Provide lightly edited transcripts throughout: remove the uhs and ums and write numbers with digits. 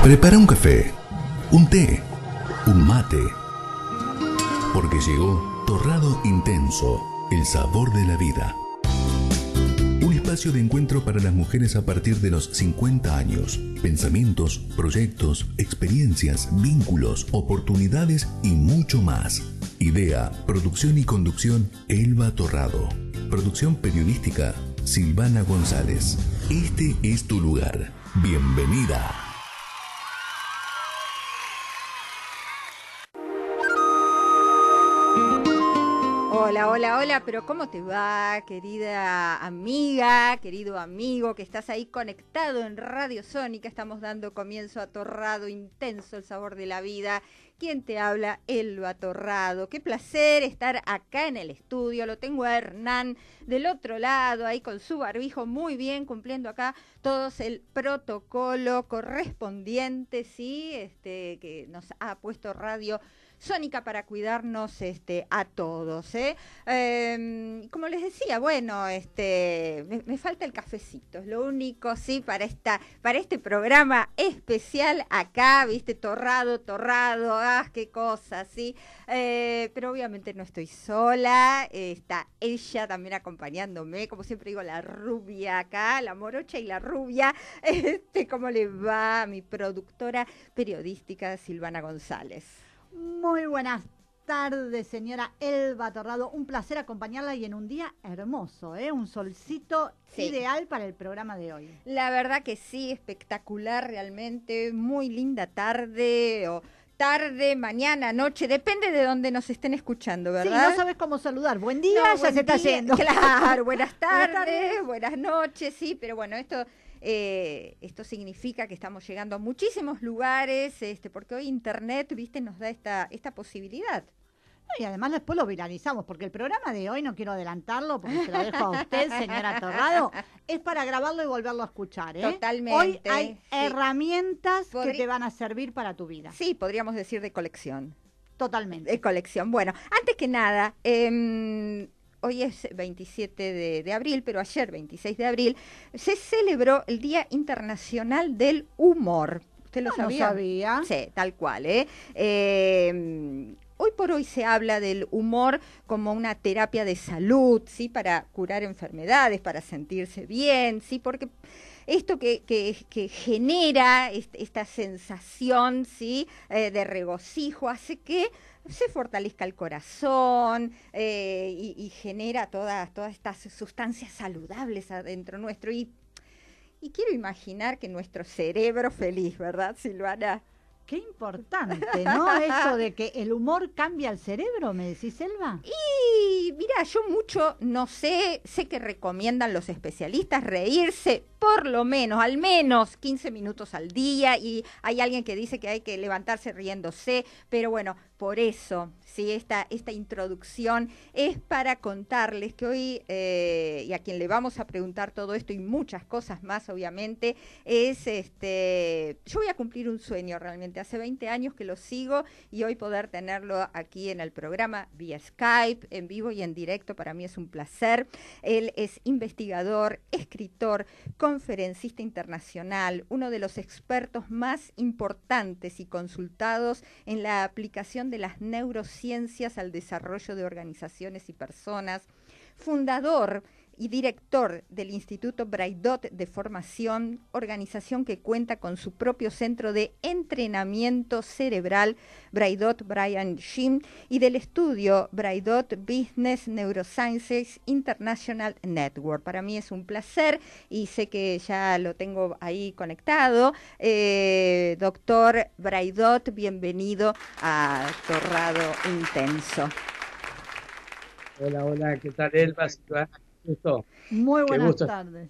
Prepara un café, un té, un mate, porque llegó Torrado Intenso, el sabor de la vida. Un espacio de encuentro para las mujeres a partir de los 50 años. Pensamientos, proyectos, experiencias, vínculos, oportunidades y mucho más. Idea, producción y conducción, Elba Torrado. Producción periodística, Silvana González. Este es tu lugar. Bienvenida. Hola, hola, hola, pero ¿cómo te va, querida amiga, querido amigo, que estás ahí conectado en Radio Sónica? Estamos dando comienzo a Torrado Intenso, el sabor de la vida. ¿Quién te habla? Elba Torrado. Qué placer estar acá en el estudio. Lo tengo a Hernán del otro lado, ahí con su barbijo, muy bien, cumpliendo acá todos el protocolo correspondiente, ¿sí? Que nos ha puesto Radio Sónica para cuidarnos a todos, ¿eh? Como les decía, bueno, me falta el cafecito, es lo único, sí, para este programa especial acá, viste, torrado, qué cosa, sí. Pero obviamente no estoy sola, está ella también acompañándome, como siempre digo, la rubia acá, la morocha y la rubia. ¿Cómo le va a mi productora periodística Silvana González? Muy buenas tardes, señora Elba Torrado. Un placer acompañarla y en un día hermoso, un solcito ideal para el programa de hoy. La verdad que sí, espectacular realmente, muy linda tarde o tarde, mañana, noche, depende de donde nos estén escuchando, ¿verdad? Sí, no sabes cómo saludar. Buen día, no, ya buen se está día, yendo. Claro, buenas tardes, buenas noches, sí, pero bueno, esto significa que estamos llegando a muchísimos lugares, porque hoy Internet, viste, nos da esta posibilidad. Y además después lo viralizamos, porque el programa de hoy, no quiero adelantarlo, porque se lo dejo a usted, señora Torrado, es para grabarlo y volverlo a escuchar, ¿eh? Totalmente. Hoy hay herramientas que te van a servir para tu vida. Sí, podríamos decir de colección. Totalmente. De colección. Bueno, antes que nada, hoy es 27 de abril, pero ayer, 26 de abril, se celebró el Día Internacional del Humor. ¿Usted lo sabía? No sabía. Sí, tal cual, Hoy por hoy se habla del humor como una terapia de salud, ¿sí? Para curar enfermedades, para sentirse bien, ¿sí? Porque esto que genera esta sensación, ¿sí? De regocijo hace que se fortalezca el corazón y genera todas estas sustancias saludables adentro nuestro. Y quiero imaginar que nuestro cerebro feliz, ¿verdad, Silvana? Qué importante, ¿no? Esto de que el humor cambia el cerebro, ¿me decís, Elba? Y mira, yo mucho no sé que recomiendan los especialistas reírse por lo menos, al menos 15 minutos al día, y hay alguien que dice que hay que levantarse riéndose, pero bueno, por eso, sí, esta introducción es para contarles que hoy, y a quien le vamos a preguntar todo esto y muchas cosas más, obviamente, es yo voy a cumplir un sueño realmente. Hace 20 años que lo sigo y hoy poder tenerlo aquí en el programa vía Skype, en vivo y en directo, para mí es un placer. Él es investigador, escritor, conferencista internacional, uno de los expertos más importantes y consultados en la aplicación de las neurociencias al desarrollo de organizaciones y personas, fundador y director del Instituto Braidot de Formación, organización que cuenta con su propio centro de entrenamiento cerebral, Braidot Brian Jim, y del estudio Braidot Business Neurosciences International Network. Para mí es un placer y sé que ya lo tengo ahí conectado. Doctor Braidot, bienvenido a Torrado Intenso. Hola, ¿qué tal, Elba? Gusto. Muy buenas tardes.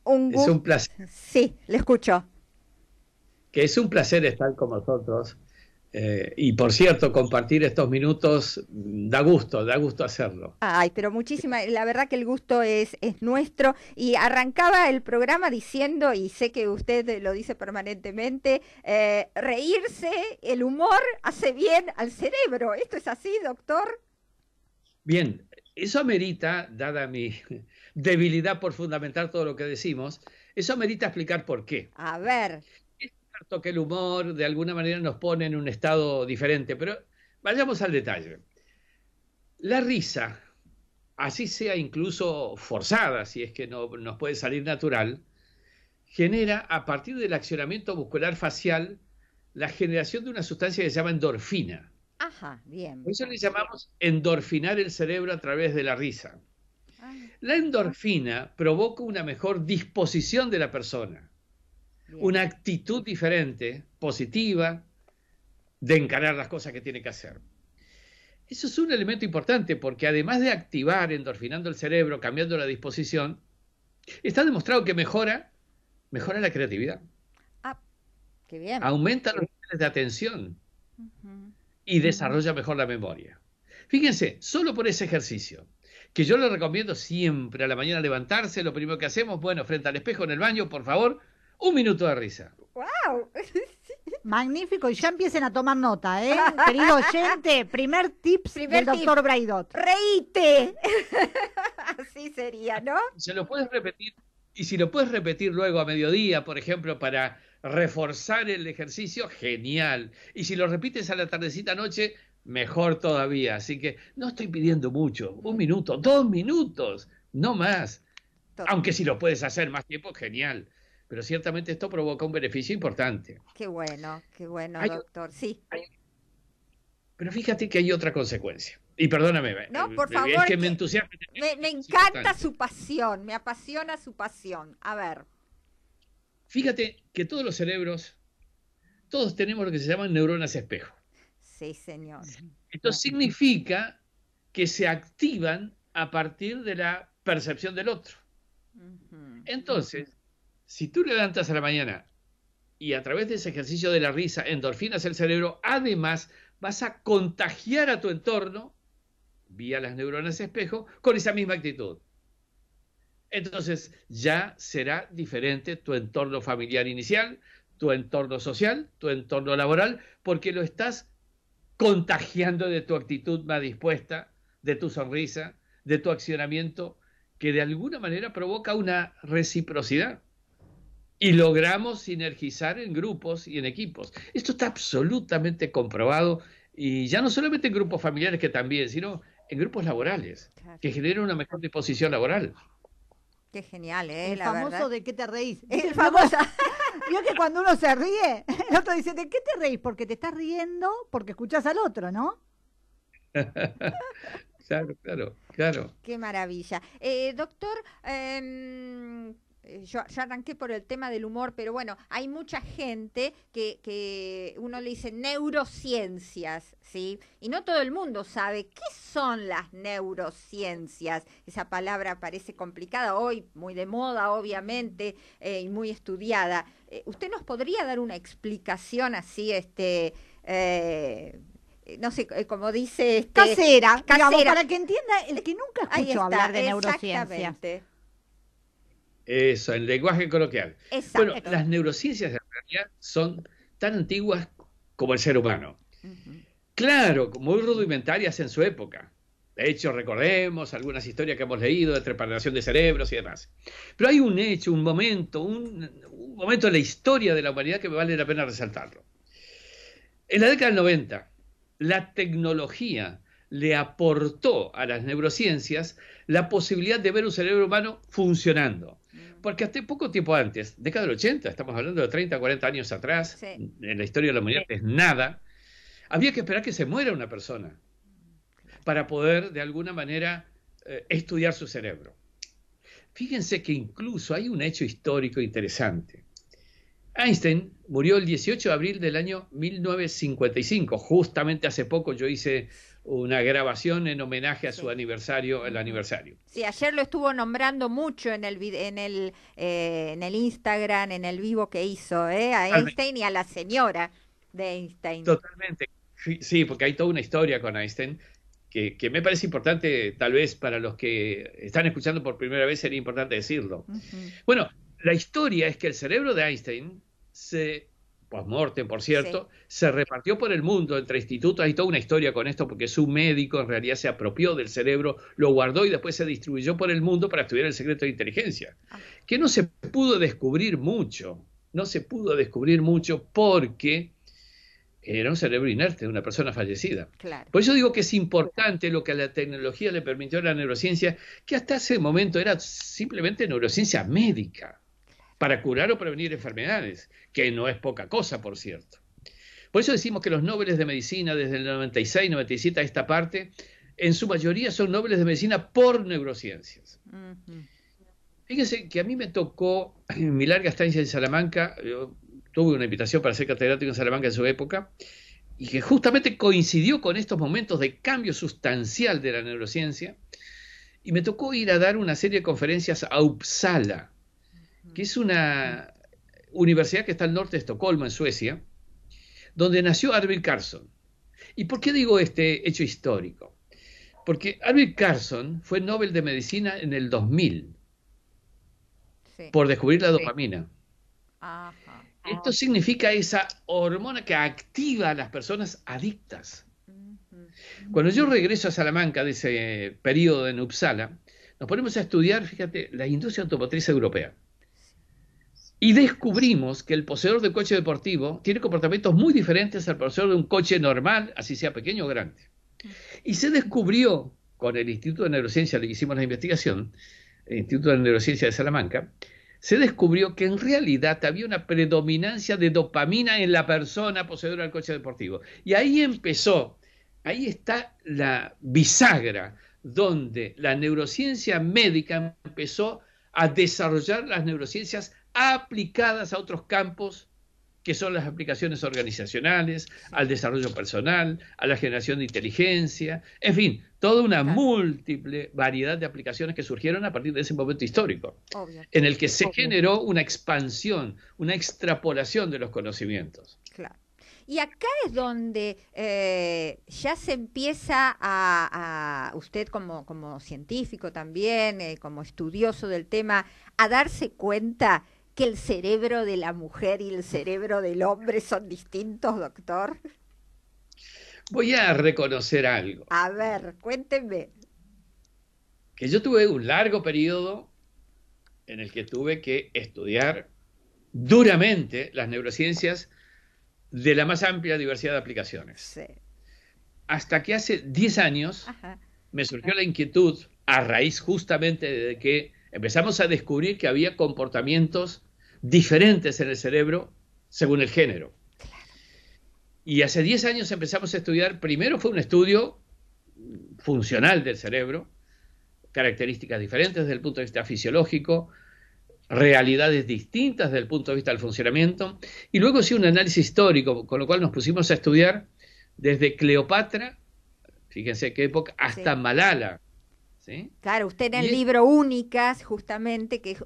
Un gusto. Es un placer. Sí, le escucho. Que es un placer estar con vosotros. Y por cierto, compartir estos minutos da gusto hacerlo. Ay, pero la verdad que el gusto es nuestro. Y arrancaba el programa diciendo, y sé que usted lo dice permanentemente, reírse, el humor hace bien al cerebro. ¿Esto es así, doctor? Bien, eso amerita, dada mi debilidad por fundamentar todo lo que decimos, eso amerita explicar por qué. A ver. cierto que el humor de alguna manera nos pone en un estado diferente, pero vayamos al detalle. La risa, así sea incluso forzada, si es que no nos puede salir natural, genera a partir del accionamiento muscular facial la generación de una sustancia que se llama endorfina. Ajá, bien. Por eso le llamamos endorfinar el cerebro a través de la risa. La endorfina provoca una mejor disposición de la persona, bien, una actitud diferente, positiva, de encarar las cosas que tiene que hacer. Eso es un elemento importante porque además de activar, endorfinando el cerebro, cambiando la disposición, está demostrado que mejora la creatividad. Ah, qué bien. Aumenta los niveles de atención y desarrolla mejor la memoria. Fíjense, solo por ese ejercicio, que yo le recomiendo siempre a la mañana levantarse, lo primero que hacemos, bueno, frente al espejo en el baño, por favor, 1 minuto de risa. ¡Wow! Magnífico, y ya empiecen a tomar nota, ¿eh? Querido oyente, primer tips del doctor Braidot. ¡Reíte! Así sería, ¿no? Se lo puedes repetir, y si lo puedes repetir luego a mediodía, por ejemplo, para reforzar el ejercicio, genial. Y si lo repites a la tardecita noche, mejor todavía. Así que no estoy pidiendo mucho, 1 minuto, 2 minutos, no más. Aunque si lo puedes hacer más tiempo, genial. Pero ciertamente esto provoca un beneficio importante. Qué bueno, doctor. Sí. Pero fíjate que hay otra consecuencia. Y perdóname. No, por favor. Es que me entusiasma. Me encanta su pasión, me apasiona su pasión. A ver. Fíjate que todos los cerebros, todos tenemos lo que se llaman neuronas espejo. Sí, señor. Esto significa que se activan a partir de la percepción del otro. Entonces, si tú levantas a la mañana y a través de ese ejercicio de la risa endorfinas el cerebro, además vas a contagiar a tu entorno, vía las neuronas espejo, con esa misma actitud. Entonces ya será diferente tu entorno familiar inicial, tu entorno social, tu entorno laboral, porque lo estás contagiando de tu actitud más dispuesta, de tu sonrisa, de tu accionamiento, que de alguna manera provoca una reciprocidad. Y logramos sinergizar en grupos y en equipos. Esto está absolutamente comprobado, y ya no solamente en grupos familiares, que también, sino en grupos laborales, claro, que generan una mejor disposición laboral. Qué genial, el la famoso verdad. ¿De qué te reís? El famoso. Vio que cuando uno se ríe, el otro dice, ¿de qué te reís? Porque te estás riendo porque escuchás al otro, ¿no? Claro. Qué maravilla. Doctor, yo ya arranqué por el tema del humor, pero bueno, hay mucha gente que uno le dice neurociencias, ¿sí? Y no todo el mundo sabe qué son las neurociencias. Esa palabra parece complicada hoy, muy de moda, obviamente, y muy estudiada. ¿Usted nos podría dar una explicación así, no sé, como dice... casera, digamos, para que entienda el que nunca escuchó hablar de neurociencia. Exactamente. Eso, en lenguaje coloquial. Exacto. Bueno, las neurociencias en realidad son tan antiguas como el ser humano. Claro, muy rudimentarias en su época. De hecho, recordemos algunas historias que hemos leído de trepanación de cerebros y demás. Pero hay un hecho, un momento en la historia de la humanidad que me vale la pena resaltarlo. En la década del 90, la tecnología le aportó a las neurociencias la posibilidad de ver un cerebro humano funcionando. Porque hasta poco tiempo antes, década del 80, estamos hablando de 30, 40 años atrás, sí, en la historia de la humanidad es nada, había que esperar que se muera una persona para poder, de alguna manera, estudiar su cerebro. Fíjense que incluso hay un hecho histórico interesante. Einstein murió el 18 de abril del año 1955. Justamente hace poco yo hice una grabación en homenaje a su aniversario, el aniversario. Sí, ayer lo estuvo nombrando mucho en el Instagram, en el vivo que hizo, a Einstein y a la señora de Einstein. Totalmente. Sí, porque hay toda una historia con Einstein que me parece importante, tal vez para los que están escuchando por primera vez sería importante decirlo. Bueno, la historia es que el cerebro de Einstein post-mortem, por cierto, se repartió por el mundo entre institutos. Hay toda una historia con esto porque su médico en realidad se apropió del cerebro, lo guardó y después se distribuyó por el mundo para estudiar el secreto de inteligencia, que no se pudo descubrir mucho no se pudo descubrir mucho porque era un cerebro inerte de una persona fallecida. Claro. Por eso digo que es importante lo que a la tecnología le permitió a la neurociencia, que hasta ese momento era simplemente neurociencia médica, para curar o prevenir enfermedades, que no es poca cosa, por cierto. Por eso decimos que los Nobeles de Medicina desde el 96, 97 a esta parte, en su mayoría son Nobeles de Medicina por neurociencias. Fíjense que a mí me tocó, en mi larga estancia en Salamanca, yo tuve una invitación para ser catedrático en Salamanca en su época, y que justamente coincidió con estos momentos de cambio sustancial de la neurociencia, y me tocó ir a dar una serie de conferencias a Uppsala, que es una universidad que está al norte de Estocolmo, en Suecia, donde nació Arvid Carlsson. ¿Y por qué digo este hecho histórico? Porque Arvid Carlsson fue Nobel de Medicina en el 2000 por descubrir la dopamina. Ajá. Esto significa esa hormona que activa a las personas adictas. Cuando yo regreso a Salamanca de ese periodo en Uppsala, nos ponemos a estudiar, fíjate, la industria automotriz europea. Y descubrimos que el poseedor de coche deportivo tiene comportamientos muy diferentes al poseedor de un coche normal, así sea pequeño o grande. Y se descubrió, con el Instituto de Neurociencia, le hicimos la investigación, el Instituto de Neurociencia de Salamanca, se descubrió que en realidad había una predominancia de dopamina en la persona poseedora del coche deportivo. Y ahí empezó, ahí está la bisagra, donde la neurociencia médica empezó a desarrollar las neurociencias aplicadas a otros campos, que son las aplicaciones organizacionales, al desarrollo personal, a la generación de inteligencia, en fin, toda una múltiple variedad de aplicaciones que surgieron a partir de ese momento histórico, en el que se generó una expansión, una extrapolación de los conocimientos. Claro. Y acá es donde ya se empieza a usted como científico también, como estudioso del tema, a darse cuenta que el cerebro de la mujer y el cerebro del hombre son distintos, doctor. Voy a reconocer algo. A ver, cuéntenme. Que yo tuve un largo periodo en el que tuve que estudiar duramente las neurociencias de la más amplia diversidad de aplicaciones. Sí. Hasta que hace 10 años me surgió la inquietud, a raíz justamente de que empezamos a descubrir que había comportamientos diferentes en el cerebro según el género. Y hace 10 años empezamos a estudiar, primero fue un estudio funcional del cerebro, características diferentes desde el punto de vista fisiológico, realidades distintas desde el punto de vista del funcionamiento, y luego sí un análisis histórico, con lo cual nos pusimos a estudiar desde Cleopatra, fíjense qué época, hasta Malala. ¿Sí? Claro, usted en el libro Únicas, justamente, que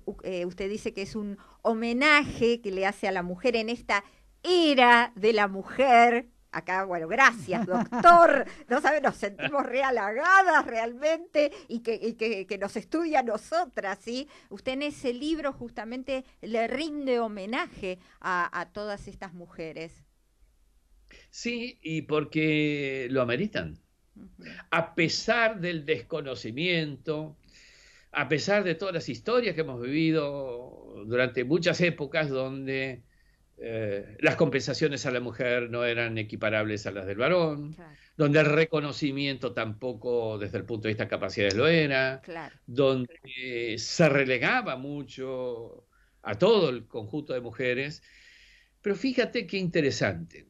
usted dice que es un homenaje que le hace a la mujer en esta era de la mujer. Acá, bueno, gracias, doctor. No sabe, nos sentimos realagadas realmente y que nos estudia a nosotras, ¿sí? Usted en ese libro justamente le rinde homenaje a todas estas mujeres. Sí, y porque lo ameritan. A pesar del desconocimiento, a pesar de todas las historias que hemos vivido durante muchas épocas donde las compensaciones a la mujer no eran equiparables a las del varón, claro, donde el reconocimiento tampoco desde el punto de vista de capacidades lo era, claro, donde se relegaba mucho a todo el conjunto de mujeres. Pero fíjate qué interesante.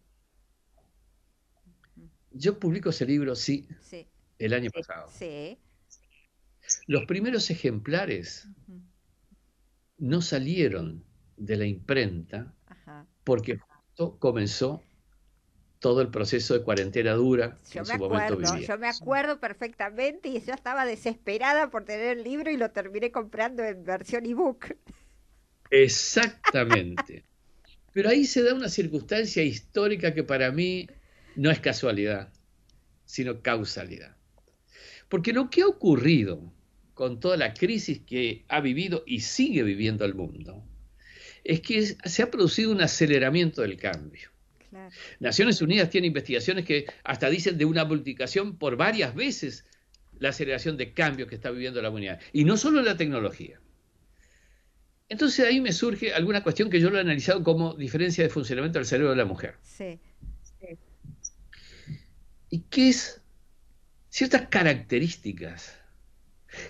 Yo publico ese libro, sí, el año pasado. Sí. Los primeros ejemplares no salieron de la imprenta porque justo comenzó todo el proceso de cuarentena dura que en su momento vivía. Yo me acuerdo perfectamente y yo estaba desesperada por tener el libro y lo terminé comprando en versión ebook. Exactamente. Pero ahí se da una circunstancia histórica que para mí no es casualidad, sino causalidad. Porque lo que ha ocurrido con toda la crisis que ha vivido y sigue viviendo el mundo es que se ha producido un aceleramiento del cambio. Claro. Naciones Unidas tiene investigaciones que hasta dicen de una multiplicación por varias veces la aceleración de cambio que está viviendo la humanidad. Y no solo en la tecnología. Entonces ahí me surge alguna cuestión que yo lo he analizado como diferencia de funcionamiento del cerebro de la mujer. Sí. Y que es ciertas características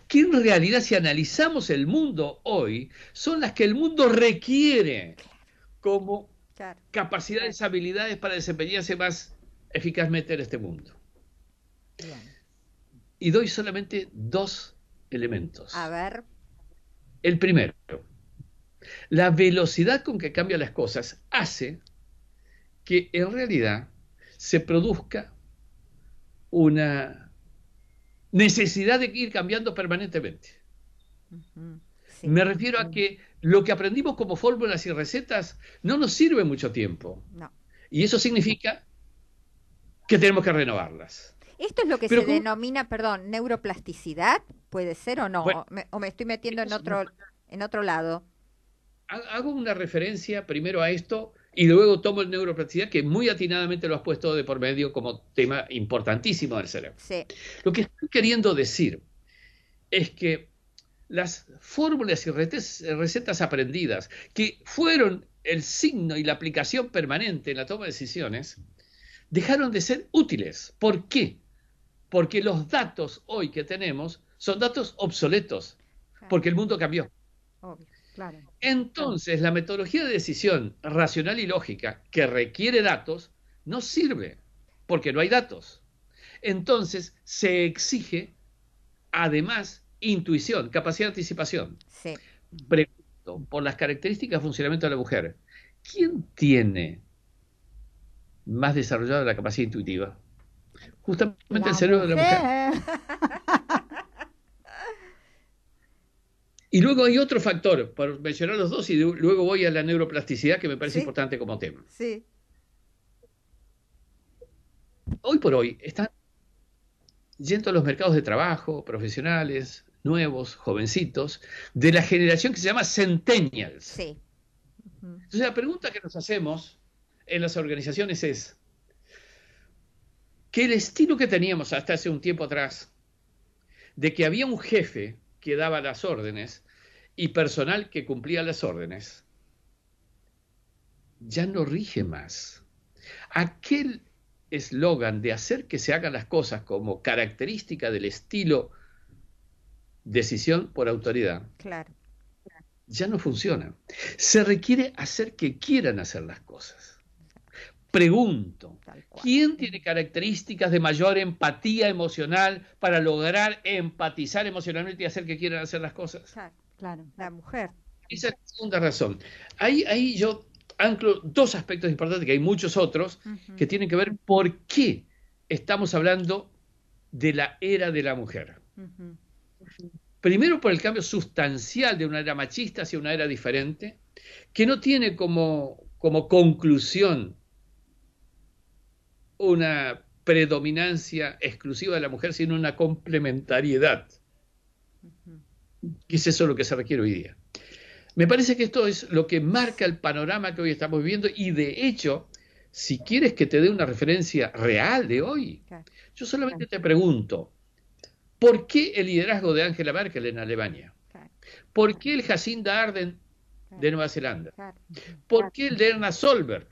que en realidad, si analizamos el mundo hoy, son las que el mundo requiere como capacidades, habilidades para desempeñarse más eficazmente en este mundo. Bien. Y doy solamente 2 elementos. A ver. El primero, la velocidad con que cambian las cosas hace que en realidad se produzca una necesidad de ir cambiando permanentemente. Sí. Me refiero a que lo que aprendimos como fórmulas y recetas no nos sirve mucho tiempo. No. Y eso significa que tenemos que renovarlas. ¿Esto es lo que se denomina, perdón, neuroplasticidad? ¿Puede ser o no? Bueno, ¿O me estoy metiendo en otro lado? Hago una referencia primero a esto y luego tomo el neuroplasticidad, que muy atinadamente lo has puesto de por medio como tema importantísimo del cerebro. Sí. Lo que estoy queriendo decir es que las fórmulas y recetas aprendidas, que fueron el signo y la aplicación permanente en la toma de decisiones, dejaron de ser útiles. ¿Por qué? Porque los datos hoy que tenemos son datos obsoletos, porque el mundo cambió. Obvio, claro. Entonces, la metodología de decisión racional y lógica que requiere datos no sirve, porque no hay datos. Entonces, se exige, además, intuición, capacidad de anticipación. Sí. Pregunto, por las características de funcionamiento de la mujer, ¿quién tiene más desarrollada la capacidad intuitiva? Justamente el cerebro de la mujer. Y luego hay otro factor, por mencionar los dos, y luego voy a la neuroplasticidad, que me parece importante como tema. Sí. Hoy por hoy están yendo a los mercados de trabajo, profesionales, nuevos, jovencitos, de la generación que se llama Centennials. Sí. Entonces la pregunta que nos hacemos en las organizaciones es que el estilo que teníamos hasta hace un tiempo atrás, de que había un jefe que daba las órdenes y personal que cumplía las órdenes, ya no rige más. Aquel eslogan de hacer que se hagan las cosas como característica del estilo decisión por autoridad, claro, ya no funciona. Se requiere hacer que quieran hacer las cosas. Pregunto, ¿quién tiene características de mayor empatía emocional para lograr empatizar emocionalmente y hacer que quieran hacer las cosas? Claro, la mujer. Esa es la segunda razón. Ahí yo anclo 2 aspectos importantes, que hay muchos otros, que tienen que ver por qué estamos hablando de la era de la mujer. Primero, por el cambio sustancial de una era machista hacia una era diferente, que no tiene como conclusión una predominancia exclusiva de la mujer, sino una complementariedad. Y es eso lo que se requiere hoy día. Me parece que esto es lo que marca el panorama que hoy estamos viviendo, y de hecho, si quieres que te dé una referencia real de hoy, yo solamente te pregunto, ¿por qué el liderazgo de Angela Merkel en Alemania? ¿Por qué el Jacinda Ardern de Nueva Zelanda? ¿Por qué el de Erna Solberg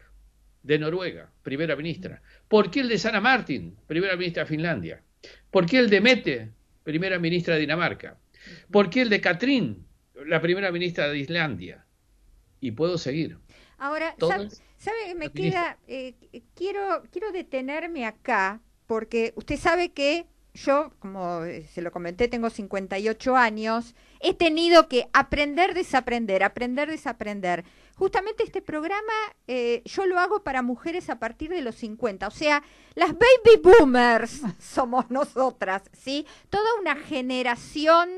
de Noruega, primera ministra? ¿Por qué el de Sanna Marin, primera ministra de Finlandia? ¿Por qué el de Mette, primera ministra de Dinamarca? ¿Por qué el de Katrin, la primera ministra de Islandia? Y puedo seguir. Ahora, ¿sabe? Me queda, quiero detenerme acá, porque usted sabe que yo, como se lo comenté, tengo 58 años, he tenido que aprender, desaprender, aprender, desaprender. Justamente este programa yo lo hago para mujeres a partir de los 50, o sea, las baby boomers somos nosotras, ¿sí? Toda una generación,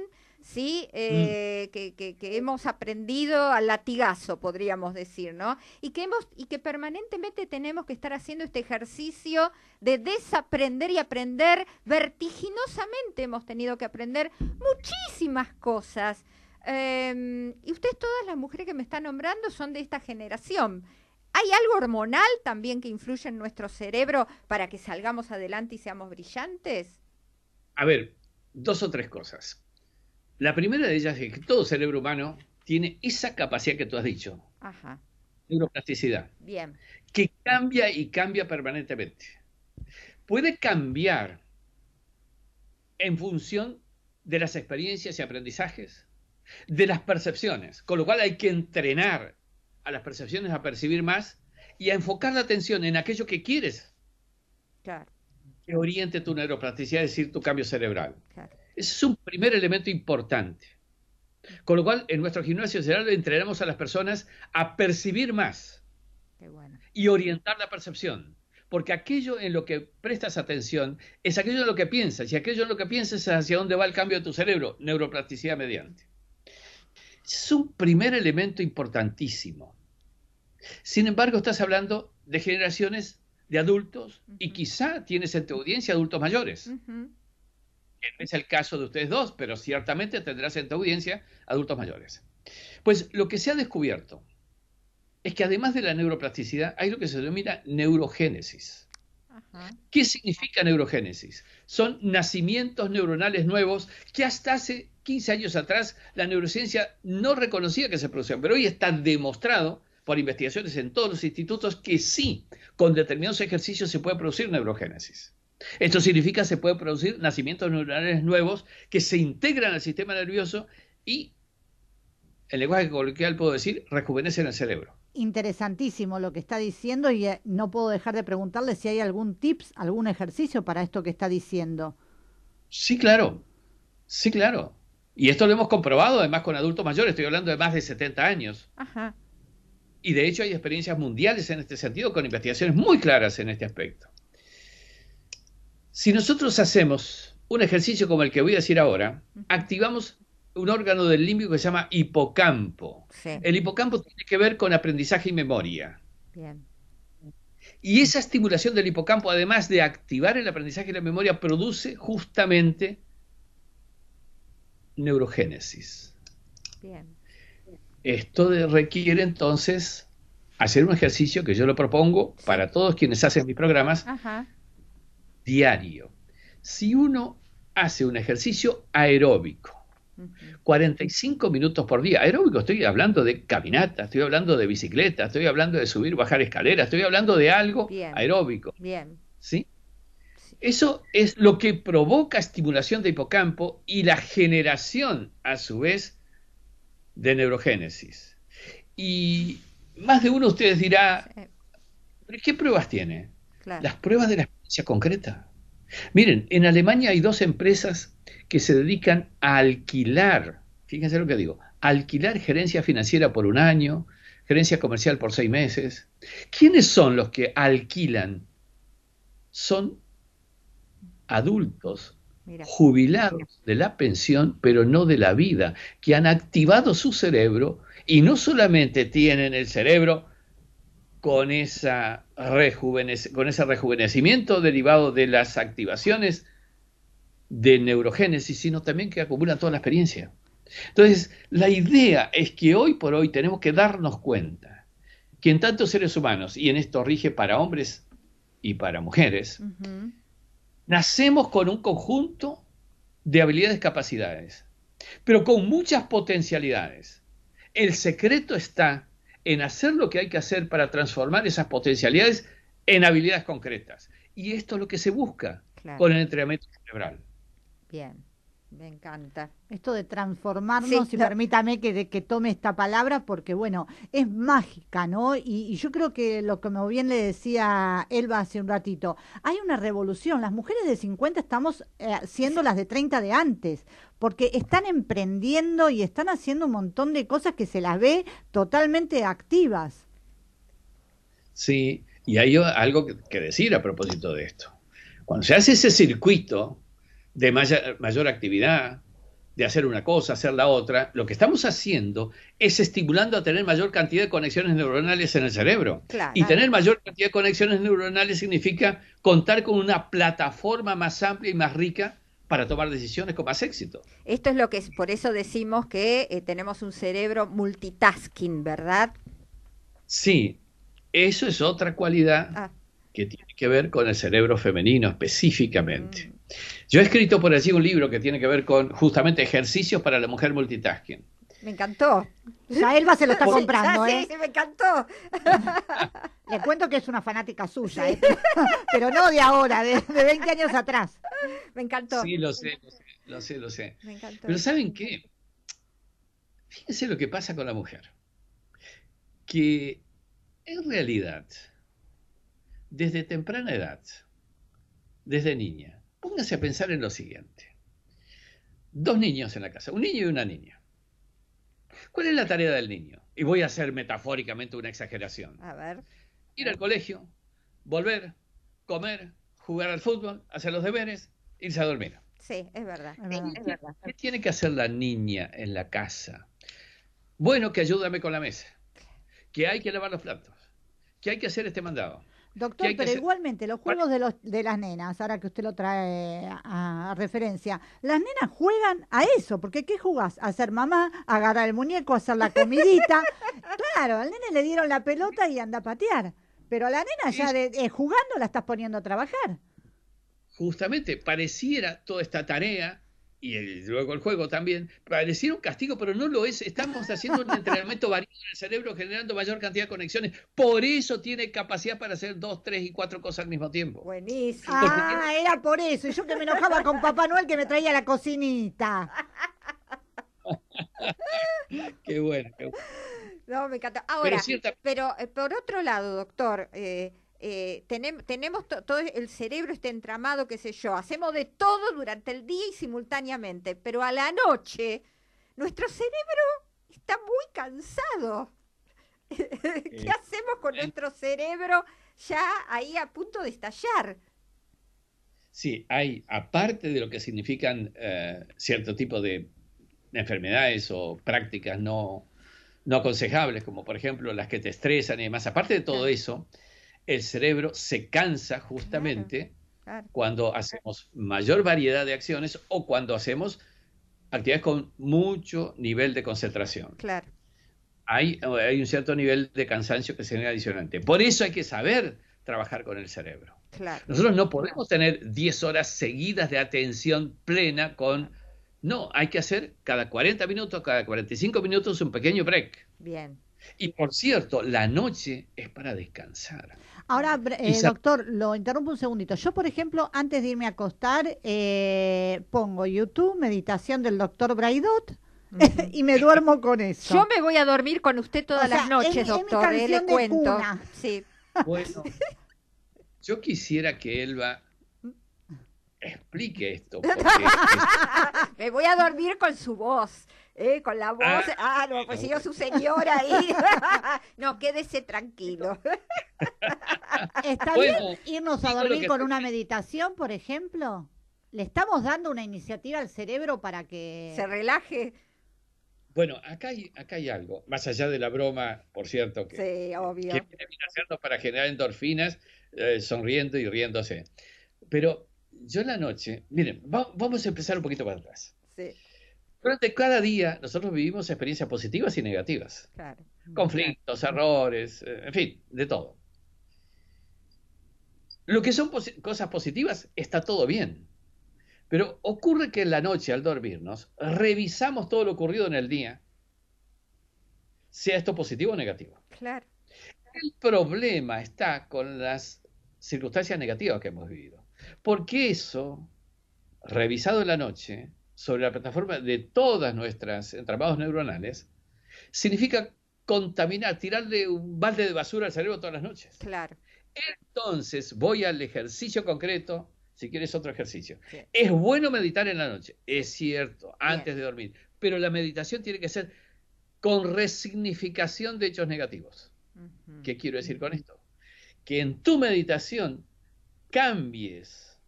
¿sí? Que hemos aprendido al latigazo, podríamos decir, ¿no? Y que permanentemente tenemos que estar haciendo este ejercicio de desaprender y aprender. Vertiginosamente hemos tenido que aprender muchísimas cosas. Y ustedes, todas las mujeres que me están nombrando, son de esta generación. ¿Hay algo hormonal también que influye en nuestro cerebro para que salgamos adelante y seamos brillantes? A ver, 2 o 3 cosas. La primera de ellas es que todo cerebro humano tiene esa capacidad que tú has dicho, Ajá. neuroplasticidad, Bien. que cambia y cambia permanentemente. Puede cambiar en función de las experiencias y aprendizajes, de las percepciones, con lo cual hay que entrenar a las percepciones a percibir más y a enfocar la atención en aquello que quieres Claro, que oriente tu neuroplasticidad, es decir, tu cambio cerebral. claro. Ese es un primer elemento importante. Con lo cual, en nuestro gimnasio cerebral entrenamos a las personas a percibir más Qué bueno. y orientar la percepción. Porque aquello en lo que prestas atención es aquello en lo que piensas, y aquello en lo que piensas es hacia dónde va el cambio de tu cerebro, neuroplasticidad mediante. Es un primer elemento importantísimo. Sin embargo, estás hablando de generaciones de adultos y quizá tienes en tu audiencia adultos mayores. Que no es el caso de ustedes dos, pero ciertamente tendrás en tu audiencia adultos mayores. Pues lo que se ha descubierto es que además de la neuroplasticidad hay lo que se denomina neurogénesis. Ajá. ¿Qué significa neurogénesis? Son nacimientos neuronales nuevos que hasta hace 15 años atrás la neurociencia no reconocía que se producían, pero hoy está demostrado por investigaciones en todos los institutos que sí, con determinados ejercicios se puede producir neurogénesis. Esto significa que se puede producir nacimientos neuronales nuevos que se integran al sistema nervioso y, en lenguaje coloquial puedo decir, rejuvenecen el cerebro. Interesantísimo lo que está diciendo y no puedo dejar de preguntarle si hay algún tips, algún ejercicio para esto que está diciendo. Sí, claro. Sí, claro. Y esto lo hemos comprobado además con adultos mayores, estoy hablando de más de 70 años. Ajá. Y de hecho hay experiencias mundiales en este sentido con investigaciones muy claras en este aspecto. Si nosotros hacemos un ejercicio como el que voy a decir ahora, activamos un órgano del límbico que se llama hipocampo. Sí. El hipocampo tiene que ver con aprendizaje y memoria. Bien. Y esa estimulación del hipocampo, además de activar el aprendizaje y la memoria, produce justamente neurogénesis. Bien. Esto requiere entonces hacer un ejercicio que yo lo propongo para todos quienes hacen mis programas Ajá. diario. Si uno hace un ejercicio aeróbico, 45 minutos por día, aeróbico, estoy hablando de caminata, estoy hablando de bicicleta, estoy hablando de subir, bajar escaleras, estoy hablando de algo Bien. aeróbico. Bien. ¿Sí? Eso es lo que provoca estimulación de hipocampo y la generación, a su vez, de neurogénesis. Y más de uno de ustedes dirá, ¿pero qué pruebas tiene? Claro. Las pruebas de la experiencia concreta. Miren, en Alemania hay 2 empresas que se dedican a alquilar, fíjense lo que digo, alquilar gerencia financiera por 1 año, gerencia comercial por 6 meses. ¿Quiénes son los que alquilan? Son adultos Mira. jubilados de la pensión, pero no de la vida, que han activado su cerebro y no solamente tienen el cerebro con ese rejuvenecimiento derivado de las activaciones de neurogénesis, sino también que acumulan toda la experiencia. Entonces, la idea es que hoy por hoy tenemos que darnos cuenta que en tantos seres humanos, y en esto rige para hombres y para mujeres, nacemos con un conjunto de habilidades, capacidades, pero con muchas potencialidades. El secreto está en hacer lo que hay que hacer para transformar esas potencialidades en habilidades concretas. Y esto es lo que se busca con el entrenamiento cerebral. Bien, me encanta. Esto de transformarnos, Sí, y permítame que tome esta palabra porque, bueno, es mágica, ¿no? Y yo creo que lo que como bien le decía Elba hace un ratito, hay una revolución. Las mujeres de 50 estamos siendo las de 30 de antes, porque están emprendiendo y están haciendo un montón de cosas que se las ve totalmente activas. Sí, y hay algo que decir a propósito de esto. Cuando se hace ese circuito de mayor actividad, de hacer una cosa, hacer la otra, lo que estamos haciendo es estimulando a tener mayor cantidad de conexiones neuronales en el cerebro. Claro. Y tener mayor cantidad de conexiones neuronales significa contar con una plataforma más amplia y más rica para tomar decisiones con más éxito. Esto es lo que es, por eso decimos que tenemos un cerebro multitasking, ¿verdad? Sí, eso es otra cualidad que tiene que ver con el cerebro femenino específicamente. Yo he escrito por allí un libro que tiene que ver con justamente ejercicios para la mujer multitasking. Me encantó. Ya Elba se lo está Sí, comprando, ya, sí, me encantó. Le cuento que es una fanática suya, pero no de ahora, de 20 años atrás. Me encantó. Sí, lo sé. Me encantó. Pero ¿saben qué? Fíjense lo que pasa con la mujer. Que en realidad, desde temprana edad, desde niña, póngase a pensar en lo siguiente. 2 niños en la casa, un niño y una niña. ¿Cuál es la tarea del niño? Y voy a hacer metafóricamente una exageración. A ver. Ir al colegio, volver, comer, jugar al fútbol, hacer los deberes, irse a dormir. Sí, es verdad. Es verdad. ¿Qué tiene que hacer la niña en la casa? Bueno, que ayúdame con la mesa, que hay que lavar los platos, que hay que hacer este mandado. Doctor, pero igualmente los juegos de las nenas, ahora que usted lo trae a referencia, las nenas juegan a eso, porque ¿qué jugás? A ser mamá, a agarrar el muñeco, a hacer la comidita. Claro, al nene le dieron la pelota y anda a patear, pero a la nena ya jugando la estás poniendo a trabajar. Justamente, pareciera toda esta tarea, y luego el juego también, pareciera un castigo, pero no lo es. Estamos haciendo un entrenamiento variado en el cerebro, generando mayor cantidad de conexiones. Por eso tiene capacidad para hacer 2, 3 y 4 cosas al mismo tiempo. Buenísimo. Era por eso. Y yo que me enojaba con Papá Noel que me traía la cocinita. Qué bueno. No, me encanta. Ahora, pero por otro lado, doctor, tenemos todo el cerebro este entramado, qué sé yo, hacemos de todo durante el día y simultáneamente, pero a la noche nuestro cerebro está muy cansado. ¿Qué hacemos con nuestro cerebro ya ahí a punto de estallar? Sí, hay, aparte de lo que significan cierto tipo de enfermedades o prácticas no aconsejables, como por ejemplo las que te estresan y demás, aparte de todo eso, el cerebro se cansa justamente cuando hacemos mayor variedad de acciones o cuando hacemos actividades con mucho nivel de concentración. Claro. Hay un cierto nivel de cansancio que se genera adicionalmente. Por eso hay que saber trabajar con el cerebro. Claro. Nosotros no podemos tener 10 horas seguidas de atención plena con... No, hay que hacer cada 40 minutos, cada 45 minutos un pequeño break. Bien. Y por cierto, la noche es para descansar. Ahora, doctor, lo interrumpo un segundito. Yo, por ejemplo, antes de irme a acostar, pongo YouTube, meditación del doctor Braidot, y me duermo con eso. Yo me voy a dormir con usted todas las noches, doctor, le cuento. Sí. Bueno, yo quisiera que Elba explique esto. Porque me voy a dormir con su voz. Con la voz, no, pues si yo su señora ahí, no, quédese tranquilo. ¿Está bien irnos a dormir con una meditación, por ejemplo? ¿Le estamos dando una iniciativa al cerebro para que se relaje? Bueno, acá hay algo, más allá de la broma, por cierto, que sí, obvio. Que viene haciendo para generar endorfinas, sonriendo y riéndose. Pero yo en la noche, miren, vamos a empezar un poquito para atrás. Sí. Durante cada día nosotros vivimos experiencias positivas y negativas. Claro. Conflictos, errores, en fin, de todo. Lo que son cosas positivas está todo bien. Pero ocurre que en la noche, al dormirnos, revisamos todo lo ocurrido en el día, sea esto positivo o negativo. Claro. El problema está con las circunstancias negativas que hemos vivido. Porque eso, revisado en la noche, sobre la plataforma de todas nuestras entramados neuronales, significa contaminar, tirarle un balde de basura al cerebro todas las noches. Claro. Entonces voy al ejercicio concreto, si quieres otro ejercicio. Sí. Es bueno meditar en la noche, es cierto, antes de dormir, pero la meditación tiene que ser con resignificación de hechos negativos. ¿Qué quiero decir con esto? Que en tu meditación cambies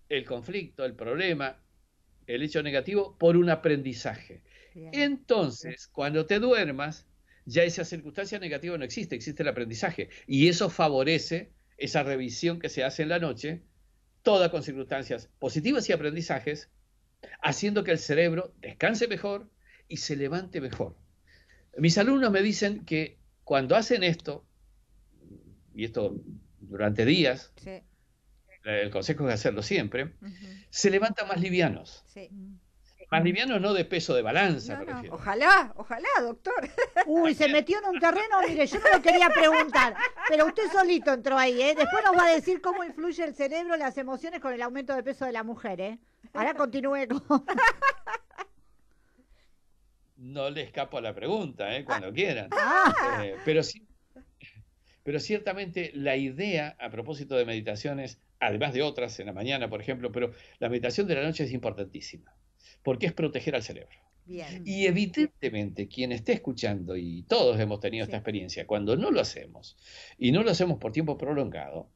el conflicto, el problema, el hecho negativo por un aprendizaje. Bien. Entonces, cuando te duermas, ya esa circunstancia negativa no existe, existe el aprendizaje. Y eso favorece esa revisión que se hace en la noche, toda con circunstancias positivas y aprendizajes, haciendo que el cerebro descanse mejor y se levante mejor. Mis alumnos me dicen que cuando hacen esto, y esto durante días, sí. El consejo es hacerlo siempre, se levantan más livianos. Sí. Más liviano, no de peso de balanza, No, me no, refiero. ojalá, doctor. Uy, se metió en un terreno, mire, yo no lo quería preguntar, pero usted solito entró ahí, ¿eh? Después nos va a decir cómo influye el cerebro, las emociones con el aumento de peso de la mujer, ¿eh? Ahora continúe con... No le escapo a la pregunta, cuando quieran. Ah, Pero sí, pero ciertamente la idea, a propósito de meditaciones, además de otras en la mañana, por ejemplo, pero la meditación de la noche es importantísima, porque es proteger al cerebro. Bien. Y evidentemente quien esté escuchando, y todos hemos tenido esta experiencia, cuando no lo hacemos, y no lo hacemos por tiempo prolongado,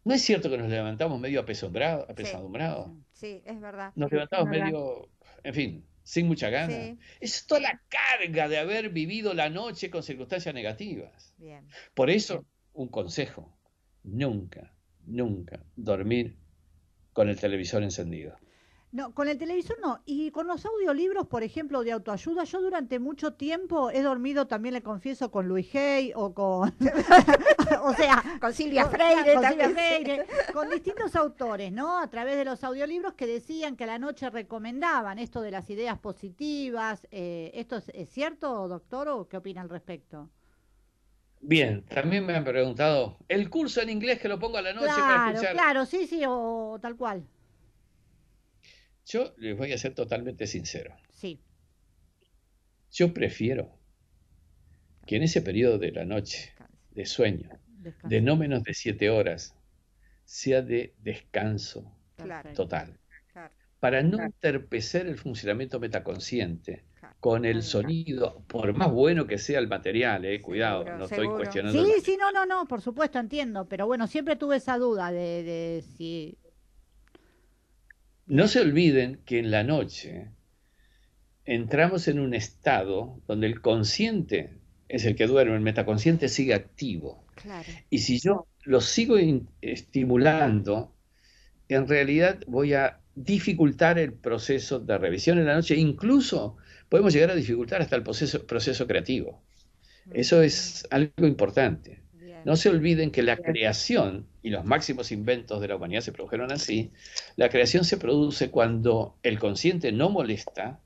¿no es cierto que nos levantamos medio apesadumbrados? Sí, es verdad. Nos levantamos medio, en fin, sin mucha gana. Sí. Es toda la carga de haber vivido la noche con circunstancias negativas. Bien. Por eso, un consejo, nunca dormir con el televisor encendido. no, con el televisor no. Y con los audiolibros, por ejemplo, de autoayuda, yo durante mucho tiempo he dormido, también le confieso, con Luis Hay o con... o sea, Con Silvia Freire con también. Silvia Freire, con distintos autores, ¿no? A través de los audiolibros que decían que a la noche recomendaban esto de las ideas positivas. ¿Esto es cierto, doctor, o qué opina al respecto? Bien, también me han preguntado, el curso en inglés que lo pongo a la noche para escuchar. Claro, sí, o tal cual. Yo les voy a ser totalmente sincero. Sí. Yo prefiero que en ese periodo de la noche, de sueño, de no menos de 7 horas, sea de descanso Claro. total, Claro. para no entorpecer el funcionamiento metaconsciente Claro. con el sonido, por más bueno que sea el material, cuidado, Seguro, no estoy seguro. cuestionando. Sí, sí, no, por supuesto, entiendo, pero bueno, siempre tuve esa duda de si... No se olviden que en la noche entramos en un estado donde el consciente es el que duerme, el metaconsciente sigue activo. Claro. Y si yo lo sigo estimulando, en realidad voy a dificultar el proceso de revisión en la noche. Incluso podemos llegar a dificultar hasta el proceso creativo. Eso es algo importante. Bien. No se olviden que la creación y los máximos inventos de la humanidad se produjeron así. La creación se produce cuando el consciente no molesta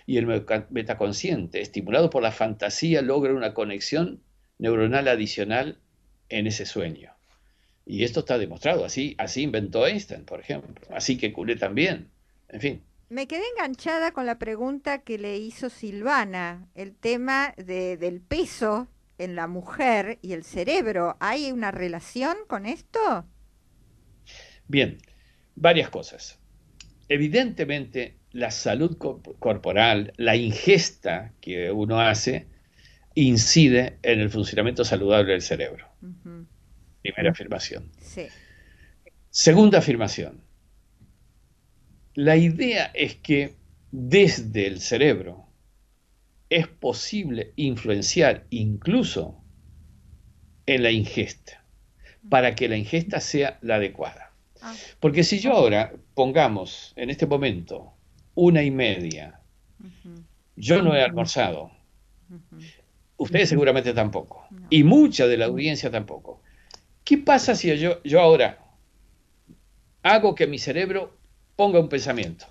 y el metaconsciente, estimulado por la fantasía, logra una conexión neuronal adicional en ese sueño. Y esto está demostrado. Así inventó Einstein, por ejemplo. Así que Coué también. En fin. Me quedé enganchada con la pregunta que le hizo Silvana, el tema del peso en la mujer y el cerebro. ¿Hay una relación con esto? Bien, varias cosas. Evidentemente, la salud corporal, la ingesta que uno hace, incide en el funcionamiento saludable del cerebro. Ujú. Primera afirmación. Sí. Segunda afirmación. La idea es que desde el cerebro es posible influenciar incluso en la ingesta, para que la ingesta sea la adecuada. Ah. Porque si yo ahora pongamos en este momento 1:30, Ujú. yo no he almorzado, Ujú. ustedes seguramente tampoco, No. y mucha de la audiencia tampoco. ¿Qué pasa si yo ahora hago que mi cerebro ponga un pensamiento?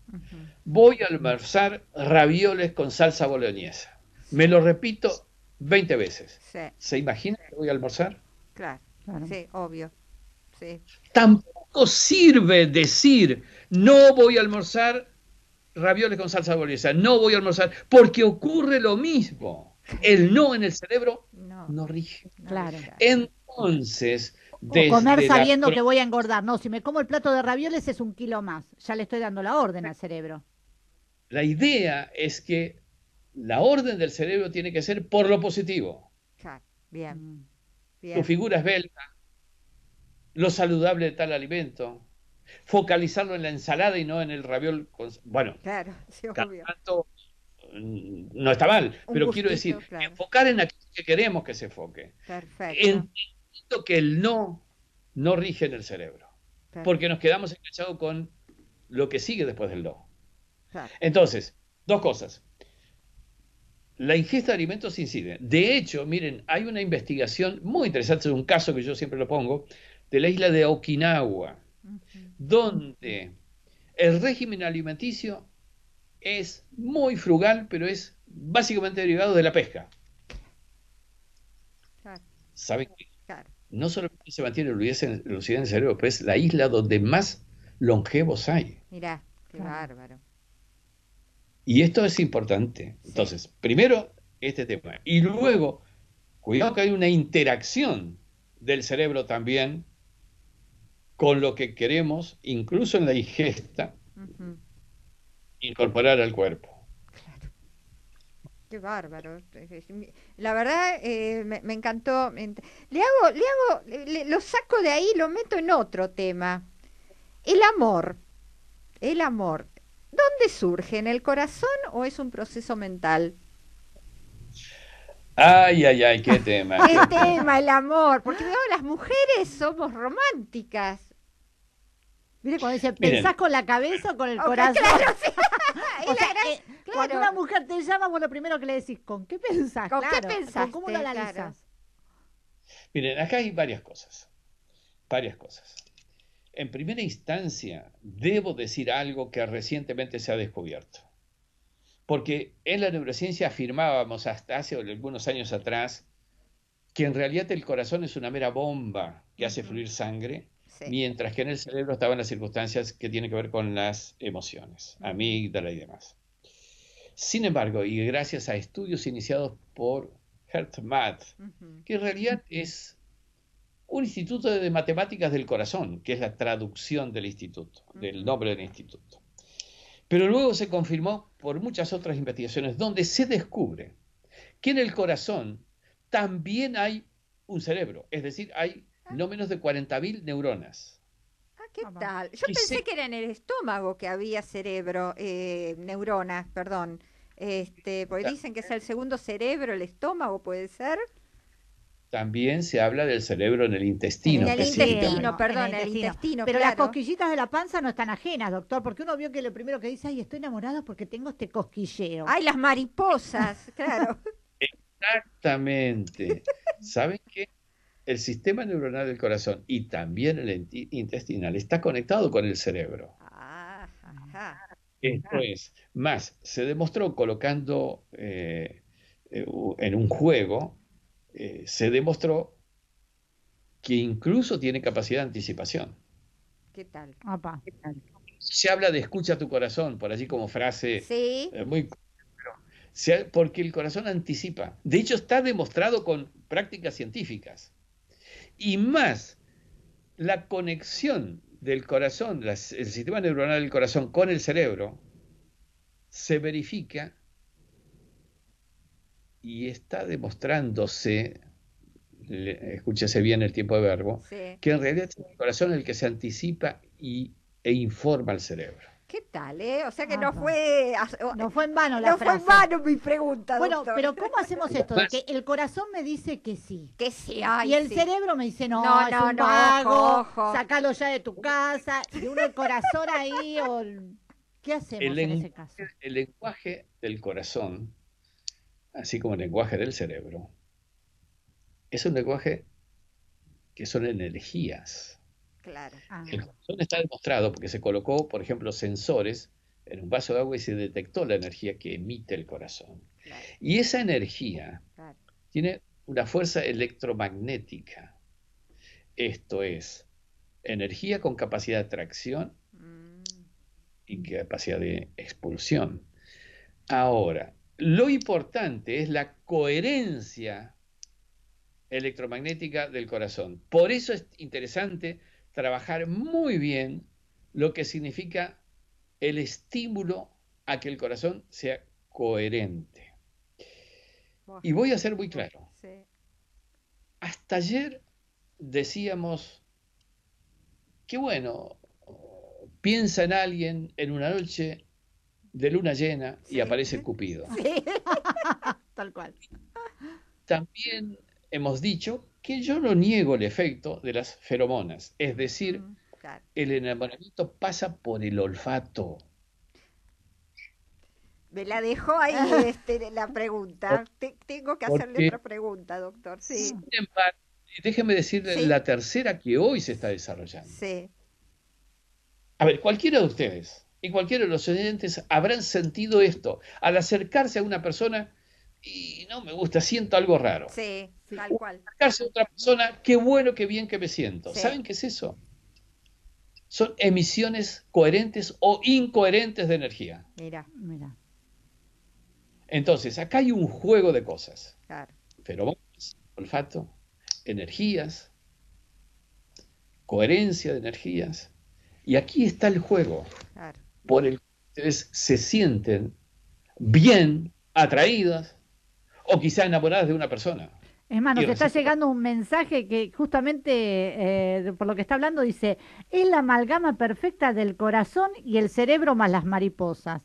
Ujú. Voy a almorzar ravioles con salsa boloñesa. Me lo repito 20 veces. Sí, ¿Se imagina que voy a almorzar? claro. Claro. Sí, obvio. Sí. Tampoco sirve decir, no voy a almorzar ravioles con salsa boloñesa, no voy a almorzar, porque ocurre lo mismo. El no en el cerebro No. no rige. No, Claro. Entonces, O comer desde sabiendo la... que voy a engordar. No, si me como el plato de ravioles es 1 kilo más. Ya le estoy dando la orden al cerebro. La idea es que la orden del cerebro tiene que ser por lo positivo. Claro. Bien, Mm. Tu bien. figura esbelta, lo saludable de tal alimento, focalizarlo en la ensalada y no en el raviol. Bueno, Claro, sí, cada obvio. tanto no está mal, Un pero quiero gustito, decir, claro. enfocar en aquello que queremos que se enfoque. Perfecto. Entiendo que el no rige en el cerebro, Perfecto. porque nos quedamos enganchados con lo que sigue después del no. Claro. Entonces, dos cosas. La ingesta de alimentos incide. De hecho, miren, hay una investigación muy interesante, es un caso que yo siempre lo pongo, de la isla de Okinawa, Ujú. donde el régimen alimenticio es muy frugal, pero es básicamente derivado de la pesca. Claro, ¿Saben qué? claro. No solamente se mantiene lucidez en el cerebro, pero es la isla donde más longevos hay. Mirá, qué Claro. bárbaro. Y esto es importante. Sí. Entonces, primero, este tema. Y luego, cuidado que hay una interacción del cerebro también con lo que queremos, incluso en la ingesta, Ujú. incorporar al cuerpo. Qué bárbaro. La verdad, me encantó. Lo saco de ahí, lo meto en otro tema. El amor. El amor. ¿Dónde surge? ¿En el corazón o es un proceso mental? Ay, ay, ay, qué tema. ¿Qué tema el amor? Porque veo, las mujeres somos románticas. Mire, cuando dice, Miren. ¿pensás con la cabeza o con el Ok, corazón? claro, sí. O Es sea, la gran- cuando claro. una mujer te llama, vos lo primero que le decís, ¿con qué pensás? ¿Con qué Claro, pensaste? ¿cómo lo Claro. analizas? Miren, acá hay varias cosas. Varias cosas. En primera instancia, debo decir algo que recientemente se ha descubierto. Porque en la neurociencia afirmábamos hasta hace algunos años atrás que en realidad el corazón es una mera bomba que hace fluir sangre, Sí. mientras que en el cerebro estaban las circunstancias que tienen que ver con las emociones, amígdala y demás. Sin embargo, y gracias a estudios iniciados por HeartMath, Ujú. que en realidad es un instituto de matemáticas del corazón, que es la traducción del instituto, del nombre del instituto. Pero luego se confirmó por muchas otras investigaciones donde se descubre que en el corazón también hay un cerebro, es decir, hay no menos de 40.000 neuronas. Ah, ¿qué Papá. tal? Yo Y pensé se- que era en el estómago que había cerebro, neuronas, perdón. Porque dicen que es el segundo cerebro, el estómago, ¿puede ser? También se habla del cerebro en el intestino, En el específicamente. intestino, perdón, en el intestino, Pero las claro. cosquillitas de la panza no están ajenas, doctor, porque uno vio que lo primero que dice, ay, estoy enamorado porque tengo este cosquilleo. Ay, las mariposas, claro. Exactamente. ¿Saben qué? El sistema neuronal del corazón y también el intestinal está conectado con el cerebro. Ah, ajá. Esto es, más, se demostró colocando en un juego, se demostró que incluso tiene capacidad de anticipación. ¿Qué tal? Apa. Se habla de escucha tu corazón, por allí como frase Sí, muy... porque el corazón anticipa. De hecho, está demostrado con prácticas científicas. Y más, la conexión del corazón, el sistema neuronal del corazón con el cerebro, se verifica y está demostrándose, escúchese bien el tiempo de verbo, sí. que en realidad es el corazón el que se anticipa e informa al cerebro. ¿Qué tal, O sea que no Apa. fue... No fue en vano la No fue en frase. vano mi pregunta, Bueno, doctor. pero ¿cómo hacemos esto? De que el corazón me dice que sí. Que sí, ay, Y el sí. cerebro me dice, no, No, es no, un no, vago, ojo. sácalo ya de tu casa. Y uno el corazón ahí, ¿qué hacemos El, en len- ese caso? el lenguaje del corazón, así como el lenguaje del cerebro, es un lenguaje que son energías. Claro. Ah, El corazón está demostrado porque se colocó, por ejemplo, sensores en un vaso de agua y se detectó la energía que emite el corazón. Claro, Y esa energía claro. tiene una fuerza electromagnética. Esto es energía con capacidad de atracción Mm, y capacidad de expulsión. Ahora, lo importante es la coherencia electromagnética del corazón. Por eso es interesante trabajar muy bien lo que significa el estímulo a que el corazón sea coherente. vos, Y voy a ser muy claro. sí. Hasta ayer decíamos que bueno, piensa en alguien en una noche de luna llena y Sí. aparece Cupido. Sí. tal cual. También hemos dicho que yo no niego el efecto de las feromonas, es decir, Mm, claro. el enamoramiento pasa por el olfato. Me la dejó ahí la pregunta. Tengo que hacerle Porque- otra pregunta, doctor. Sí, Sin embargo, déjeme decirle Sí. la tercera que hoy se está desarrollando. sí. A ver, cualquiera de ustedes y cualquiera de los oyentes habrán sentido esto. Al acercarse a una persona, y no me gusta, siento algo raro. Sí, tal cual. Acercarse a otra persona, qué bueno, qué bien que me siento. Sí. ¿Saben qué es eso? Son emisiones coherentes o incoherentes de energía. Mira, Entonces, acá hay un juego de cosas. claro. Feromonas, olfato, energías, coherencia de energías. Y aquí está el juego Claro. por el que ustedes se sienten bien, atraídas o quizá enamoradas de una persona. Es más, nos Y está recíproca. llegando un mensaje que justamente, por lo que está hablando, dice, es la amalgama perfecta del corazón y el cerebro más las mariposas.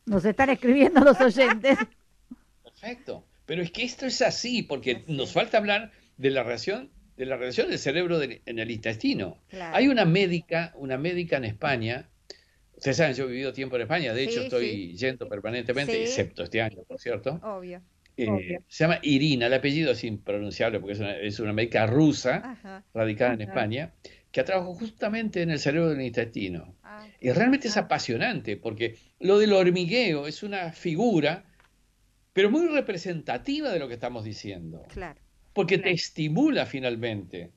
Nos están escribiendo los oyentes. Perfecto. Pero es que esto es así, porque nos falta hablar de la relación del cerebro en el intestino. Claro. Hay una médica en España. Ustedes saben, yo he vivido tiempo en España, de hecho Sí, estoy yendo permanentemente, Sí. excepto este año, por cierto. Obvio. Se llama Irina, el apellido es impronunciable porque es una médica rusa, Ajá. radicada en España, que ha trabajado justamente en el cerebro del intestino. Ah, Y realmente es apasionante, porque lo del hormigueo es una figura, pero muy representativa de lo que estamos diciendo, claro. porque te estimula finalmente.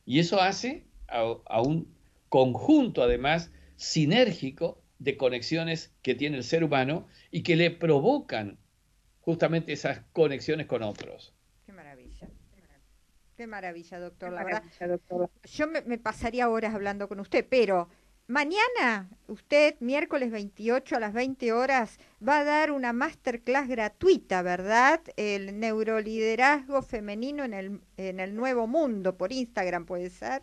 Y eso hace a un conjunto, además, sinérgico de conexiones que tiene el ser humano y que le provocan justamente esas conexiones con otros. Qué maravilla. Qué maravilla, doctor. La verdad, yo me pasaría horas hablando con usted, pero mañana usted, miércoles 28 a las 20 horas, va a dar una masterclass gratuita, ¿verdad? El neuroliderazgo femenino en el nuevo mundo, por Instagram, ¿puede ser?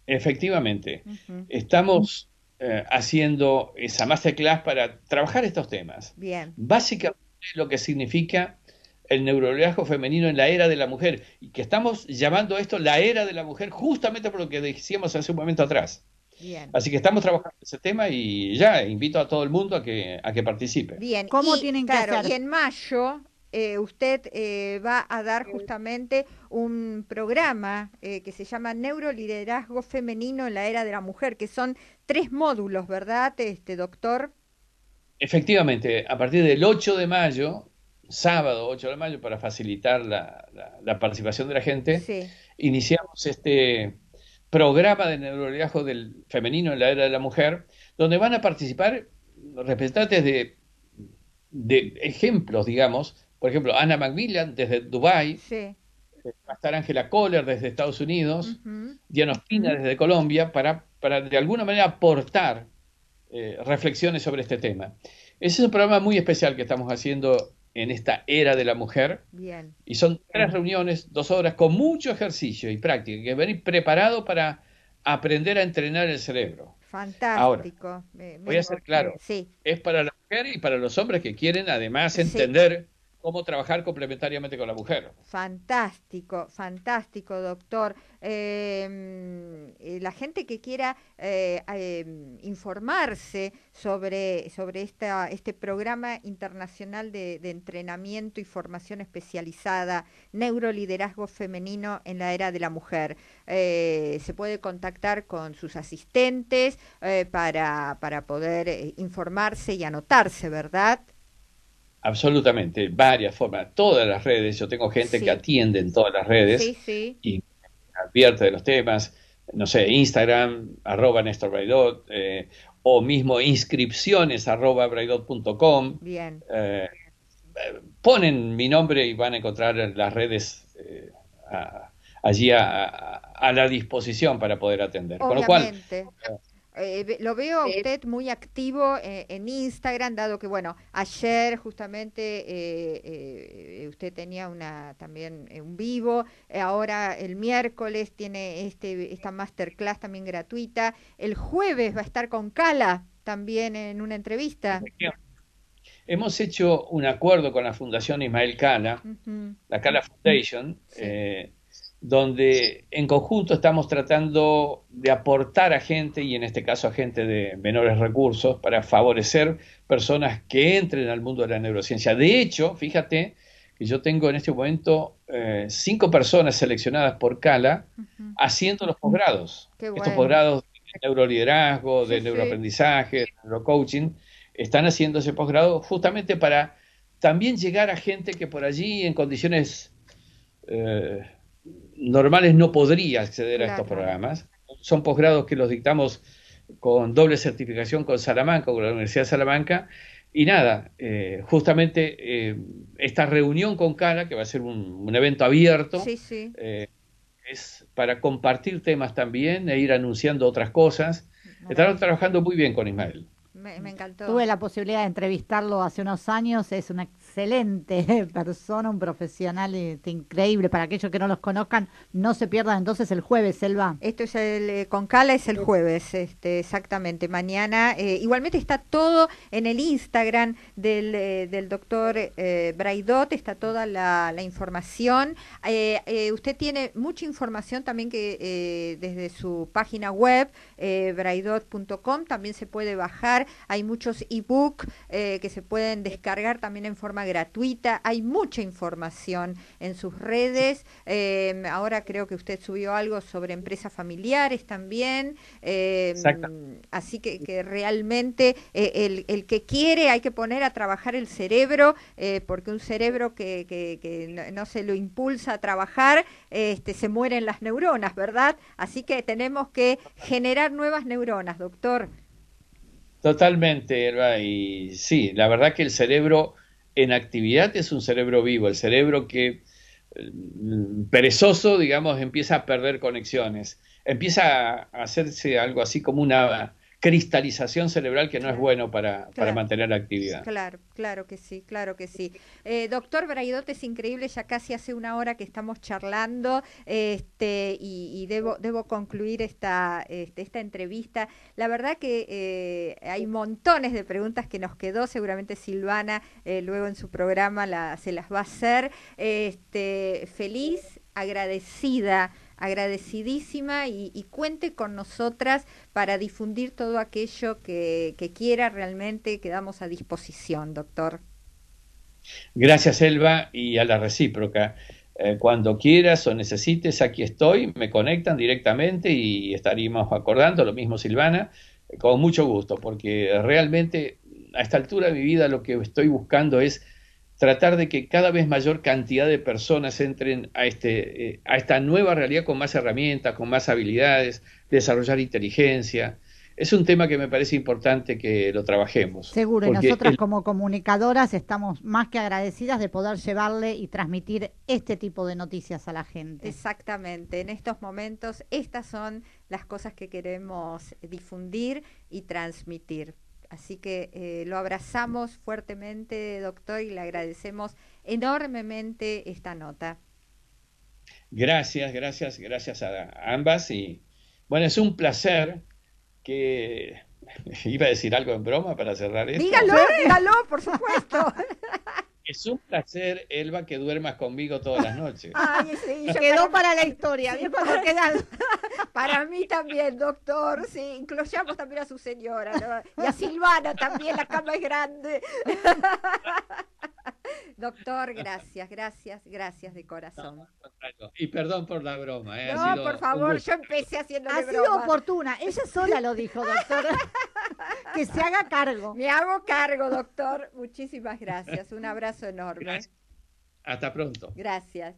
Efectivamente, Ujú. estamos haciendo esa masterclass para trabajar estos temas. Bien, Básicamente lo que significa el neuroliderazgo femenino en la era de la mujer, y que estamos llamando a esto la era de la mujer justamente por lo que decíamos hace un momento atrás. bien. Así que estamos trabajando ese tema y ya invito a todo el mundo a que participe. Bien, ¿Cómo y, tienen que claro, hacer? y en mayo usted va a dar justamente un programa que se llama Neuroliderazgo Femenino en la Era de la Mujer, que son 3 módulos, ¿verdad, doctor? Efectivamente, a partir del 8 de mayo, sábado 8 de mayo, para facilitar la participación de la gente, Sí, iniciamos este programa de neuroliderazgo del femenino en la era de la mujer, donde van a participar representantes de ejemplos, digamos. Por ejemplo, Anna Macmillan desde Dubái, sí. va a estar Angela Kohler desde Estados Unidos, Ujú. Diana Ospina desde Colombia, para de alguna manera aportar reflexiones sobre este tema. Ese es un programa muy especial que estamos haciendo en esta era de la mujer, Bien, y son 3 reuniones, 2 horas, con mucho ejercicio y práctica, que venir preparado para aprender a entrenar el cerebro. Ahora, fantástico. voy a ser claro, Sí, es para la mujer y para los hombres que quieren además Sí. entender cómo trabajar complementariamente con la mujer. fantástico, fantástico, doctor. La gente que quiera informarse sobre este programa internacional de entrenamiento y formación especializada, Neuroliderazgo Femenino en la Era de la Mujer, se puede contactar con sus asistentes para poder informarse y anotarse, ¿verdad? Absolutamente, varias formas, todas las redes. Yo tengo gente Sí. que atiende en todas las redes Sí, sí. y advierte de los temas, no sé, Instagram, @Néstor Braidot, o mismo inscripciones @braidot.com. Bien. Ponen mi nombre y van a encontrar las redes allí a la disposición para poder atender. Con lo cual, Obviamente. Lo veo a usted muy activo en Instagram, dado que, bueno, ayer justamente usted tenía también un vivo, ahora el miércoles tiene esta masterclass también gratuita, el jueves va a estar con Cala también en una entrevista. hemos hecho un acuerdo con la Fundación Ismael Cala, Ujú. la Cala Foundation, Sí. donde en conjunto estamos tratando de aportar a gente, y en este caso a gente de menores recursos, para favorecer personas que entren al mundo de la neurociencia. De hecho, fíjate que yo tengo en este momento 5 personas seleccionadas por Cala Ujú. haciendo los posgrados. Qué Estos bueno. posgrados neuroliderazgo, de Sí, sí. neuroaprendizaje, de neurocoaching, están haciendo ese posgrado justamente para también llegar a gente que por allí en condiciones eh, normales no podría acceder a estos Claro. programas. Son posgrados que los dictamos con doble certificación con Salamanca, con la Universidad de Salamanca, y nada, justamente esta reunión con Cala, que va a ser un evento abierto, Sí, sí. es para compartir temas también e ir anunciando otras cosas. Estamos Maravilloso. trabajando muy bien con Ismael. Me encantó. Tuve la posibilidad de entrevistarlo hace unos años, es una excelente persona, un profesional increíble. Para aquellos que no los conozcan, no se pierdan entonces el jueves, Selva. Esto es con Cala es el jueves, exactamente. Mañana, igualmente está todo en el Instagram del doctor Braidot, está toda la información. Usted tiene mucha información también que desde su página web, braidot.com, también se puede bajar. Hay muchos ebook que se pueden descargar también en forma gratuita. Hay mucha información en sus redes. Ahora creo que usted subió algo sobre empresas familiares también. Exacto. Así que realmente el que quiere hay que poner a trabajar el cerebro, porque un cerebro que no se lo impulsa a trabajar, se mueren las neuronas, ¿verdad? Así que tenemos que generar nuevas neuronas, doctor. Totalmente, Elba, y sí, la verdad que el cerebro en actividad es un cerebro vivo, el cerebro que perezoso, digamos, empieza a perder conexiones, empieza a hacerse algo así como una cristalización cerebral que no es Claro, bueno para claro. mantener la actividad. Claro, claro que sí, claro que sí. Doctor Braidot, es increíble, ya casi hace una hora que estamos charlando, y debo concluir esta entrevista. La verdad que hay montones de preguntas que nos quedó, seguramente Silvana luego en su programa se las va a hacer. Feliz, agradecidísima y cuente con nosotras para difundir todo aquello que quiera, realmente quedamos a disposición, doctor. Gracias, Elba, y a la recíproca. Cuando quieras o necesites, aquí estoy, me conectan directamente y estaríamos acordando, lo mismo Silvana, con mucho gusto, porque realmente a esta altura de mi vida lo que estoy buscando es tratar de que cada vez mayor cantidad de personas entren a esta nueva realidad con más herramientas, con más habilidades, desarrollar inteligencia. Es un tema que me parece importante que lo trabajemos, Seguro, y porque nosotras como comunicadoras estamos más que agradecidas de poder llevarle y transmitir este tipo de noticias a la gente. Exactamente, en estos momentos estas son las cosas que queremos difundir y transmitir. Así que lo abrazamos fuertemente, doctor, y le agradecemos enormemente esta nota. gracias a ambas. Y bueno, es un placer que iba a decir algo en broma para cerrar esto. Dígalo, por supuesto. Es un placer, Elba, que duermas conmigo todas las noches. Ay, sí, Quedó para la historia, ¿vio? Cuando quedan. Para mí también, doctor, sí, incluyamos también a su señora, ¿no? Y a Silvana también, la cama es grande. Doctor, gracias de corazón. Y perdón por la broma. Ha No, sido por un favor, gusto. yo empecé haciéndole Ha sido broma. oportuna, ella sola lo dijo, doctor. Que se haga cargo. Me hago cargo, doctor. Muchísimas gracias. Un abrazo enorme. Gracias. Hasta pronto. Gracias.